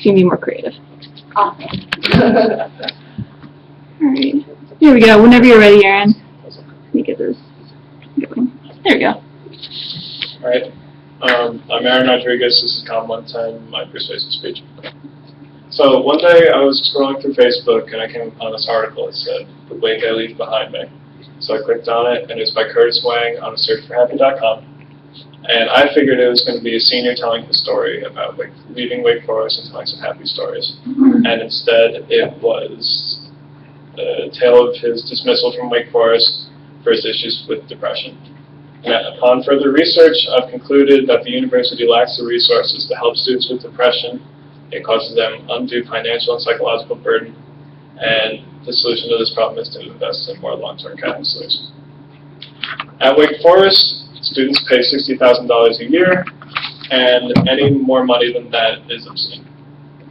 you can be more creative. Awesome. Alright, here we go. Whenever you're ready, Aaron. Let me get this going. There we go. Alright, I'm Aaron Rodriguez. This is Com 110, my persuasive speech. So one day I was scrolling through Facebook and I came upon this article that said, "The Wake I Leave Behind Me." So I clicked on it, and it's by Curtis Wang on searchforhappy.com. And I figured it was going to be a senior telling his story about leaving Wake Forest and telling some happy stories. And instead, it was a tale of his dismissal from Wake Forest for his issues with depression. And upon further research, I've concluded that the university lacks the resources to help students with depression. It causes them undue financial and psychological burden. And the solution to this problem is to invest in more long-term counselors. At Wake Forest, students pay $60,000 a year, and any more money than that is obscene.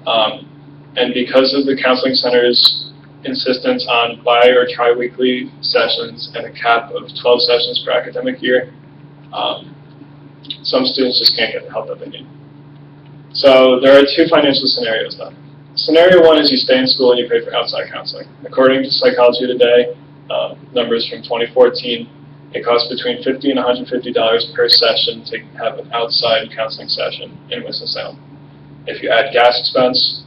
And because of the counseling center's insistence on bi- or tri-weekly sessions and a cap of 12 sessions per academic year, some students just can't get the help that they need. So there are two financial scenarios though. Scenario one is you stay in school and you pay for outside counseling. According to Psychology Today, numbers from 2014, it costs between $50 and $150 per session to have an outside counseling session in Winston-Salem. If you add gas expense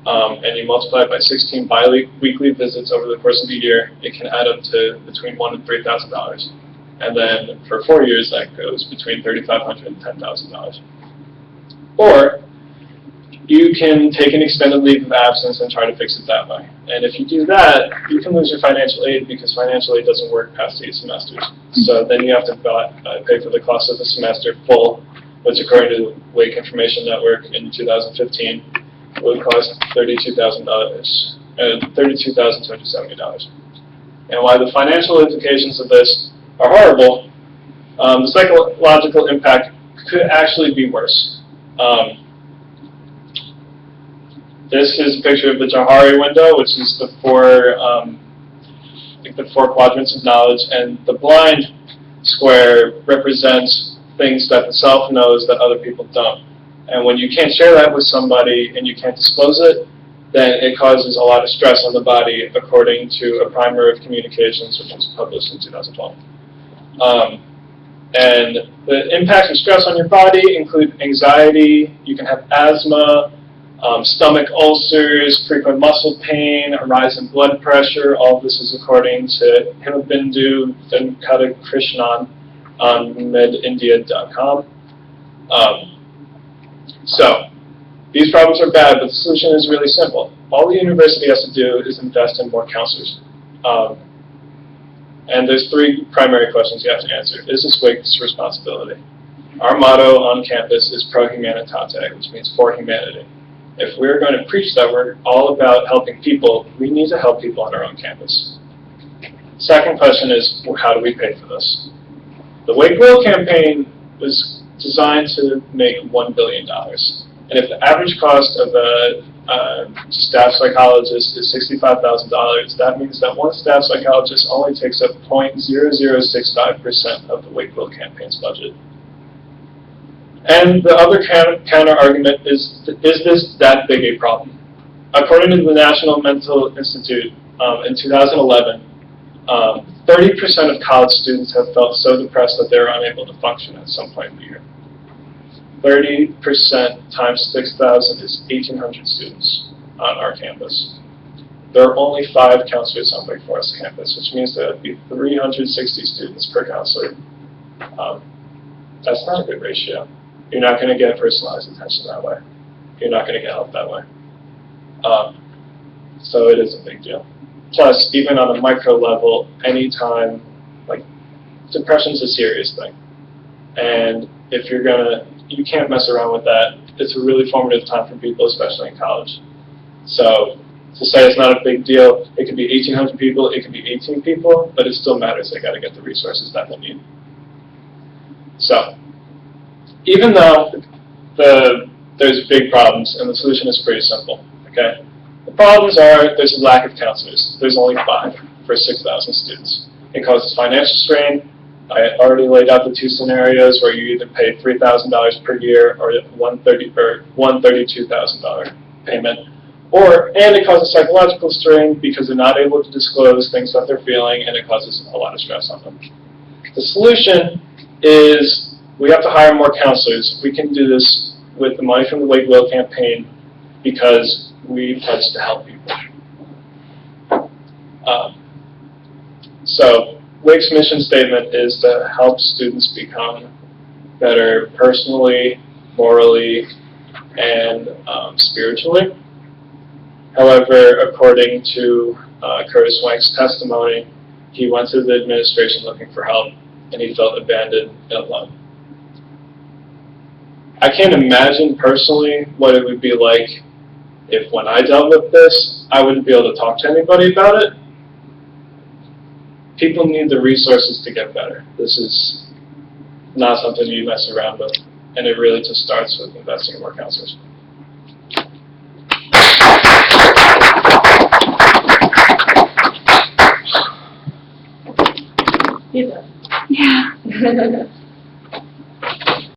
and you multiply it by 16 bi-weekly visits over the course of the year, it can add up to between $1,000 and $3,000. And then for 4 years, that goes between $3,500 and $10,000. Or you can take an extended leave of absence and try to fix it that way. And if you do that, you can lose your financial aid because financial aid doesn't work past 8 semesters. So then you have to pay for the cost of the semester full, which according to the Wake Information Network in 2015 would cost $32,270. And while the financial implications of this are horrible, the psychological impact could actually be worse. This is a picture of the Johari window, which is the four quadrants of knowledge, and the blind square represents things that the self knows that other people don't. And when you can't share that with somebody and you can't disclose it, then it causes a lot of stress on the body, according to a primer of communications, which was published in 2012. And the impacts of stress on your body include anxiety, you can have asthma, stomach ulcers, frequent muscle pain, a rise in blood pressure. All of this is according to Himabindu Venkatakrishnan on medindia.com. So, these problems are bad, but the solution is really simple. All the university has to do is invest in more counselors. And there's 3 primary questions you have to answer. Is this Wake's responsibility? Our motto on campus is Pro Humanitate, which means for humanity. If we're going to preach that we're all about helping people, we need to help people on our own campus. Second question is, well, how do we pay for this? The Wake Will campaign was designed to make $1 billion. And if the average cost of a staff psychologist is $65,000, that means that one staff psychologist only takes up 0.0065% of the Wake Will campaign's budget. And the other counter-argument is this that big a problem? According to the National Mental Institute, in 2011, 30% of college students have felt so depressed that they're unable to function at some point in the year. 30% times 6,000 is 1,800 students on our campus. There are only 5 counselors on Wake Forest campus, which means there would be 360 students per counselor. That's not a good ratio. You're not going to get personalized attention that way. You're not going to get help that way. So it is a big deal. Plus, even on a micro level, anytime, depression's a serious thing. And if you can't mess around with that. It's a really formative time for people, especially in college. So to say it's not a big deal, it could be 1,800 people, it could be 18 people, but it still matters. They got to get the resources that they need. So, even though there's big problems, and the solution is pretty simple, okay? The problems are there's a lack of counselors. There's only 5 for 6,000 students. It causes financial strain. I already laid out the 2 scenarios where you either pay $3,000 per year or $132,000 payment, and it causes psychological strain because they're not able to disclose things that they're feeling, and it causes a lot of stress on them. The solution is we have to hire more counselors. We can do this with the money from the Wake Will campaign because we pledge to help people. So Wake's mission statement is to help students become better personally, morally, and spiritually. However, according to Curtis Wank's testimony, he went to the administration looking for help, and he felt abandoned and alone. I can't imagine personally what it would be like if when I dealt with this, I wouldn't be able to talk to anybody about it. People need the resources to get better. This is not something you mess around with, and it really just starts with investing in more counselors. Yeah.